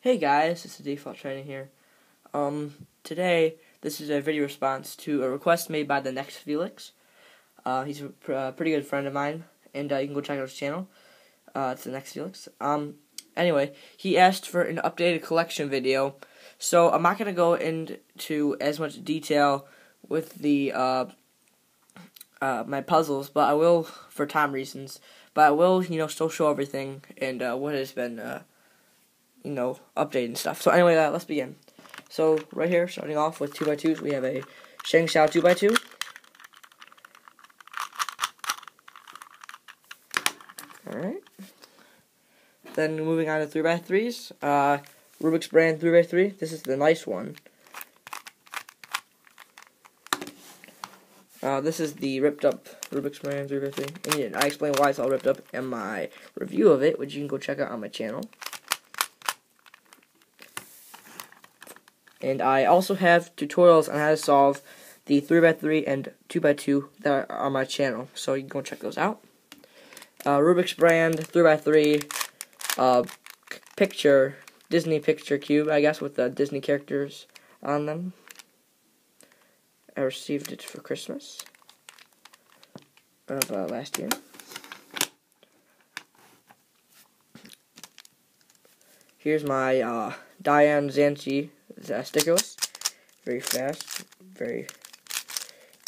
Hey guys, it's the Default Trainer here. Today, this is a video response to a request made by TheNextFeliks. He's a pretty good friend of mine, and you can go check out his channel. It's TheNextFeliks. Anyway, he asked for an updated collection video, so I'm not going to go into as much detail with the my puzzles, but I will, for time reasons, but I will, still show everything and what has been updated and stuff. So anyway, let's begin. So right here, starting off with 2x2s, we have a Sheng Xiao 2x2. Alright. Then moving on to 3x3s, Rubik's brand 3x3. This is the nice one. This is the ripped up Rubik's brand 3x3. And I explain why it's all ripped up in my review of it, which you can go check out on my channel. And I also have tutorials on how to solve the 3x3 and 2x2 that are on my channel, so you can go check those out. Rubik's brand 3x3 Disney picture cube, I guess, with the Disney characters on them. I received it for Christmas of last year. Here's my Diane Zanchi sticker list. Very fast, very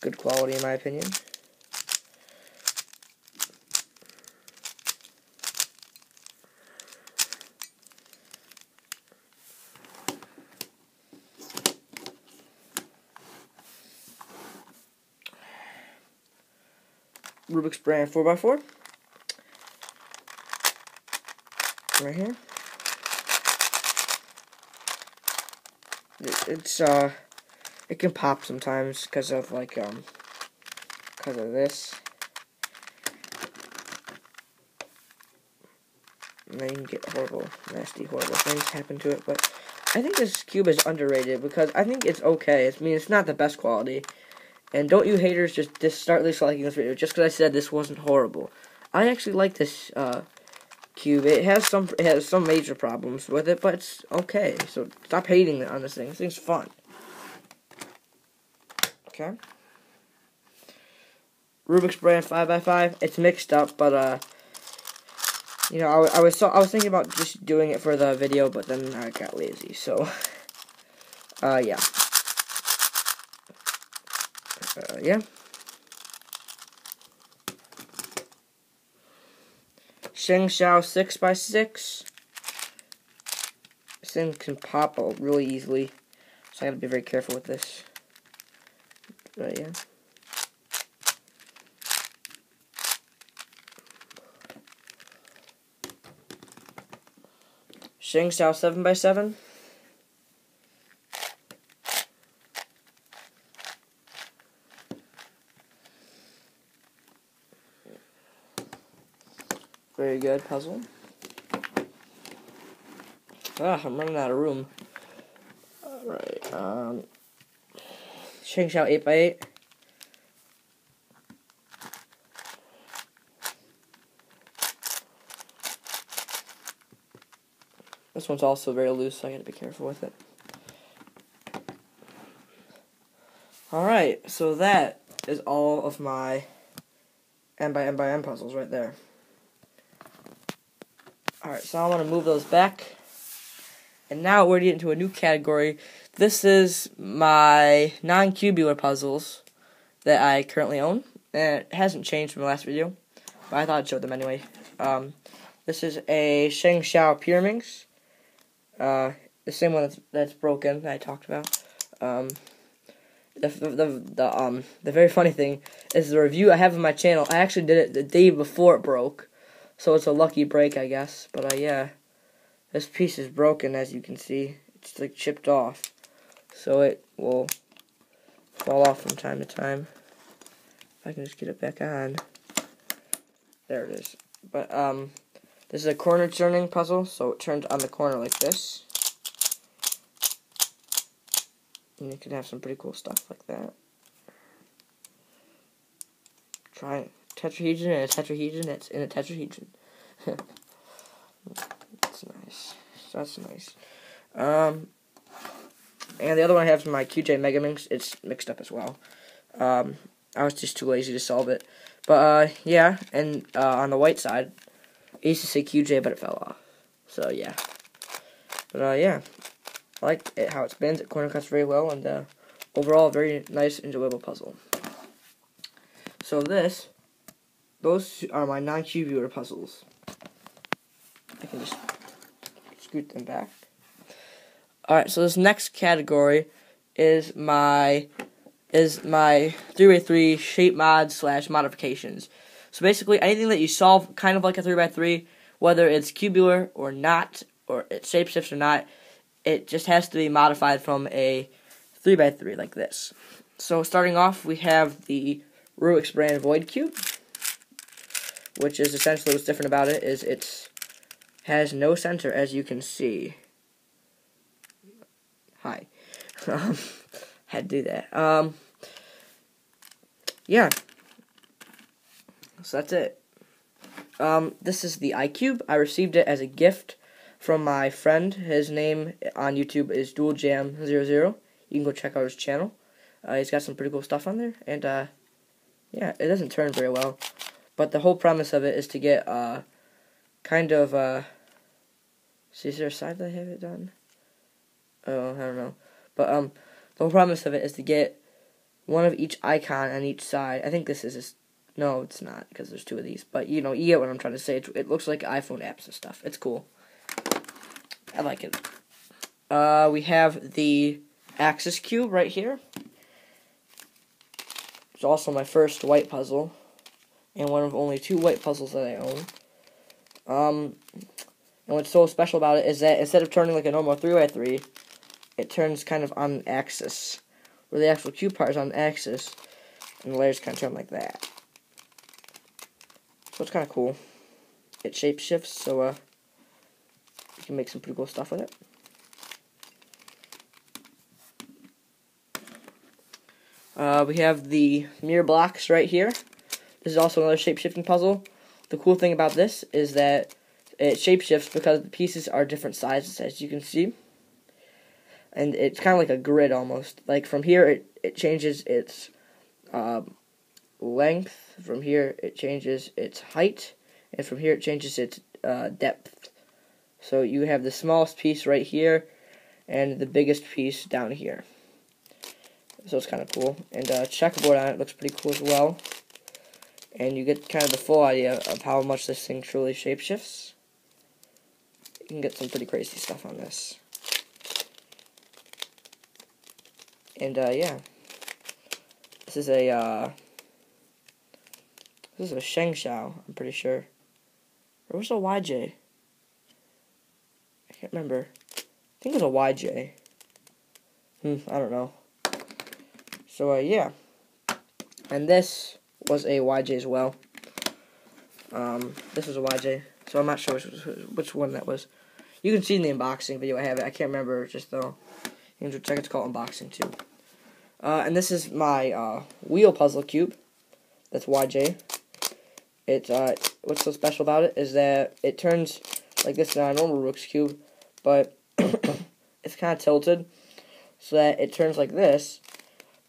good quality in my opinion. Rubik's brand 4x4. Right here. It can pop sometimes because of this. And then you can get horrible, nasty, horrible things happen to it. But I think this cube is underrated because I think it's okay. It's not the best quality. And don't you haters just start disliking this video just because I said this wasn't horrible. I actually like this cube. It has some major problems with it, but it's okay. So stop hating on this thing. This thing's fun. Okay. Rubik's brand 5x5. It's mixed up, but I was thinking about just doing it for the video, but then I got lazy. So yeah. Yeah. Sheng Xiao 6x6. This thing can pop really easily, so I gotta be very careful with this. But yeah. Sheng Xiao 7x7. Very good puzzle. I'm running out of room. Alright, Sheng Xiao 8x8. This one's also very loose, so I gotta be careful with it. Alright, so that is all of my N by N puzzles right there. Alright, so I want to move those back. And now we're getting into a new category. This is my non-cubular puzzles that I currently own. And it hasn't changed from the last video, but I thought I'd show them anyway. This is a Sheng Xiao Pyraminx. The same one that's broken that I talked about. The very funny thing is the review I have on my channel. I actually did it the day before it broke. So it's a lucky break, I guess. But yeah, this piece is broken, as you can see. It's like chipped off, so it will fall off from time to time. If I can just get it back on, there it is. But this is a corner turning puzzle, so it turns on the corner like this, and you can have some pretty cool stuff like that. Try it. Tetrahedron and a tetrahedron that's in a tetrahedron. That's nice. That's nice. And the other one I have is my QJ Megaminx. It's mixed up as well. I was just too lazy to solve it. But, yeah, and on the white side, it used to say QJ, but it fell off. So, yeah. But, yeah, I like it how it spins. It corner cuts very well, and overall, a very nice, enjoyable puzzle. So, those are my non-cube viewer puzzles. I can just scoot them back. Alright, so this next category is my 3x3 shape mods / modifications. So basically, anything that you solve kind of like a 3x3, whether it's cubular or not, or it shapeshifts or not, it just has to be modified from a 3x3 like this. So starting off, we have the Rubik's brand Void Cube, which is essentially what's different about it is it has no center, as you can see. Hi. Had to do that. Yeah. So that's it. This is the iCube. I received it as a gift from my friend. His name on YouTube is DualJam00. You can go check out his channel. He's got some pretty cool stuff on there. And, yeah, it doesn't turn very well. But the whole premise of it is to get, kind of, see, is there a side that I have it done? Oh, I don't know. But, the whole premise of it is to get one of each icon on each side. I think this is no, it's not, because there's two of these. But, you know, you get what I'm trying to say. It looks like iPhone apps and stuff. It's cool. I like it. We have the Axis Cube right here. It's also my first white puzzle, and one of only 2 white puzzles that I own. And what's so special about it is that instead of turning like a normal 3x3, it turns kind of on an axis, where the actual cube part is on the axis, and the layers kind of turn like that. So it's kind of cool. It shape shifts, so you can make some pretty cool stuff with it. We have the mirror blocks right here. This is also another shape-shifting puzzle. The cool thing about this is that it shape-shifts because the pieces are different sizes, as you can see. And it's kind of like a grid almost. Like from here, it changes its length. From here, it changes its height. And from here, it changes its depth. So you have the smallest piece right here and the biggest piece down here. So it's kind of cool. And checkerboard on it looks pretty cool as well. And you get kind of the full idea of how much this thing truly shapeshifts. You can get some pretty crazy stuff on this. And yeah, this is a Sheng Shao, I'm pretty sure. Or was it a YJ? I can't remember. I think it was a YJ. I don't know. So yeah, and this was a YJ as well. This was a YJ, so I'm not sure which one that was. You can see in the unboxing video I have it. I can't remember just though. You can check it's called unboxing too. And this is my wheel puzzle cube. That's YJ. It's what's so special about it is that it turns like this on a normal Rubik's cube, but it's kind of tilted so that it turns like this,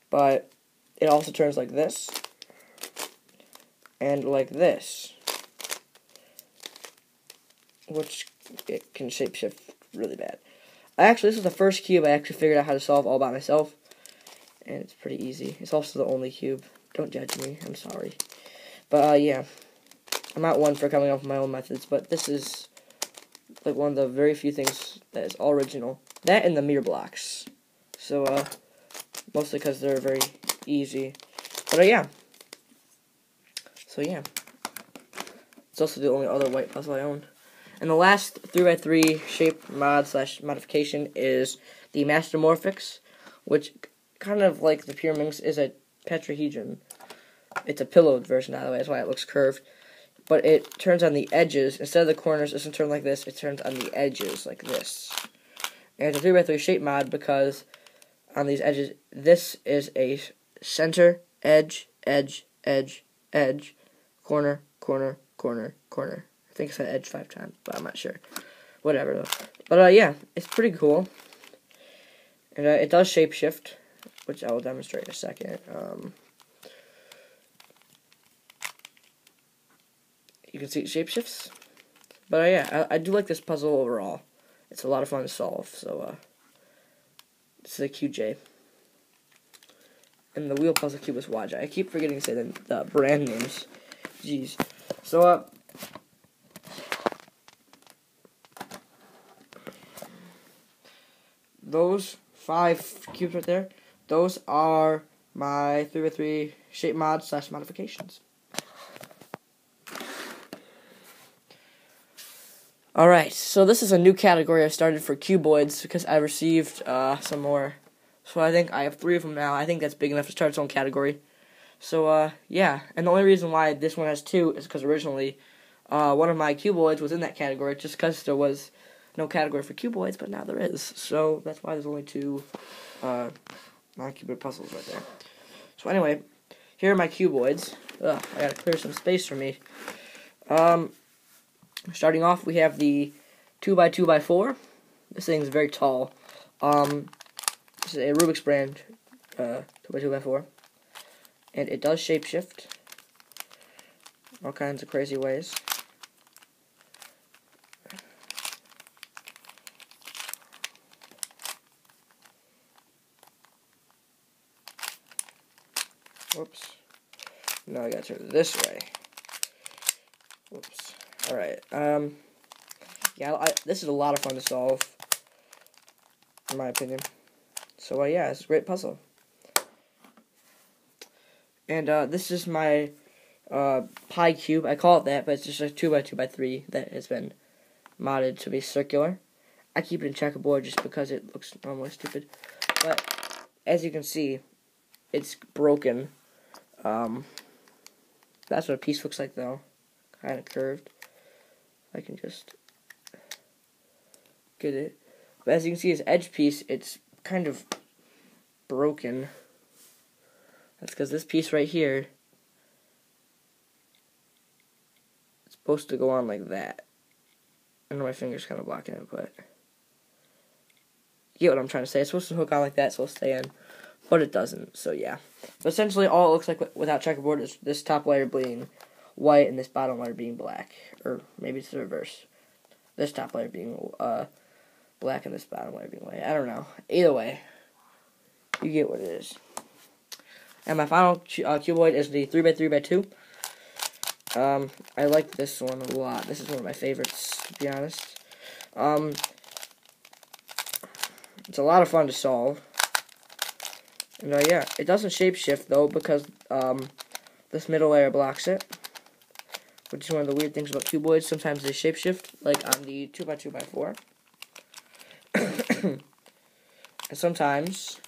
but it also turns like this and like this, which it can shapeshift really bad. Actually, this is the first cube I actually figured out how to solve all by myself, and it's pretty easy. It's also the only cube. Don't judge me. I'm sorry. But, yeah. I'm not one for coming up with my own methods, but this is like one of the very few things that is all original. That and the mirror blocks. So, mostly because they're very easy. But, yeah. So, yeah. It's also the only other white puzzle I own. And the last 3x3 shape mod / modification is the Mastermorphics, which kind of like the Pyraminx is a tetrahedron. It's a pillowed version, by the way, that's why it looks curved. But it turns on the edges. Instead of the corners, it doesn't turn like this, it turns on the edges like this. And it's a 3x3 shape mod because on these edges, this is a center, edge, edge, edge, edge, corner, corner, corner, corner. I think I said edge 5 times, but I'm not sure. whatever though. But yeah, it's pretty cool. And it does shapeshift, which I will demonstrate in a second. You can see it shapeshifts. But yeah, I do like this puzzle overall. It's a lot of fun to solve. So this is a QJ. And the wheel puzzle cube is YJ. I keep forgetting to say the brand names. Jeez. So those 5 cubes right there, those are my 3x3 shape mod / modifications. Alright, so this is a new category I started for cuboids because I received some more. So I think I have 3 of them now. I think that's big enough to start its own category. So yeah, and the only reason why this one has 2 is because originally one of my cuboids was in that category just because there was no category for cuboids, but now there is. So that's why there's only 2 non-cuboid puzzles right there. So anyway, here are my cuboids. I gotta clear some space for me. Starting off, we have the 2x2x4. This thing's very tall. This is a Rubik's brand 2x2x4. And it does shapeshift. All kinds of crazy ways. Whoops. Now I gotta turn it this way. Whoops. Alright, yeah, this is a lot of fun to solve, in my opinion. So, yeah, it's a great puzzle. And, this is my, pie cube. I call it that, but it's just a 2x2x3 that has been modded to be circular. I keep it in checkerboard just because it looks normally stupid. But, as you can see, it's broken. That's what a piece looks like, though. Kind of curved. I can just get it. But as you can see, this edge piece, it's kind of broken. That's because this piece right here is supposed to go on like that. I know my finger's kind of blocking it, but you get what I'm trying to say. It's supposed to hook on like that, so it'll stay in, but it doesn't. So yeah. But essentially, all it looks like without checkerboard is this top layer being white and this bottom layer being black, or maybe it's the reverse. This top layer being black and this bottom layer being white. I don't know. Either way, you get what it is. And my final cuboid is the 3x3x2. I like this one a lot. This is one of my favorites, to be honest. It's a lot of fun to solve. And yeah, it doesn't shapeshift though because this middle layer blocks it. Which is one of the weird things about cuboids. Sometimes they shapeshift, like on the 2x2x4. And sometimes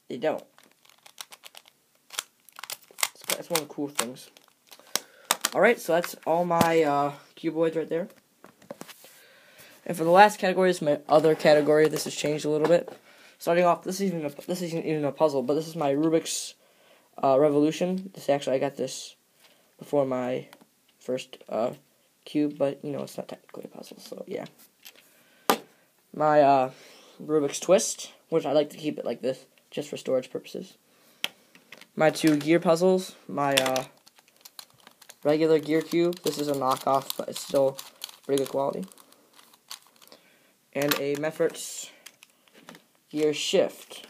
they don't. That's one of the cool things. Alright, so that's all my cuboids right there. And for the last category, this is my other category. This has changed a little bit. Starting off, this isn't even a puzzle, but this is my Rubik's Revolution. I got this before my first cube, but you know it's not technically a puzzle, so yeah. My Rubik's Twist, which I like to keep it like this, just for storage purposes. My 2 gear puzzles, my regular gear cube. This is a knockoff, but it's still pretty good quality. And a Meffert's gear shift.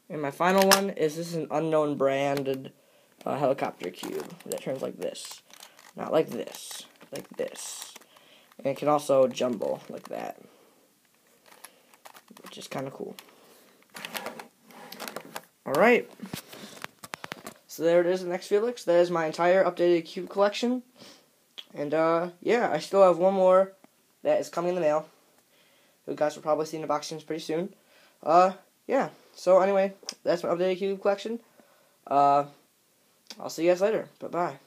And my final one is this is an unknown branded helicopter cube that turns like this. Not like this. Like this. And it can also jumble like that. Which is kind of cool. Alright. So there it is, TheNextFeliks. That is my entire updated cube collection. And yeah, I still have one more that is coming in the mail. You guys will probably see in the boxings pretty soon. Yeah. So anyway, that's my updated cube collection. I'll see you guys later. Bye-bye.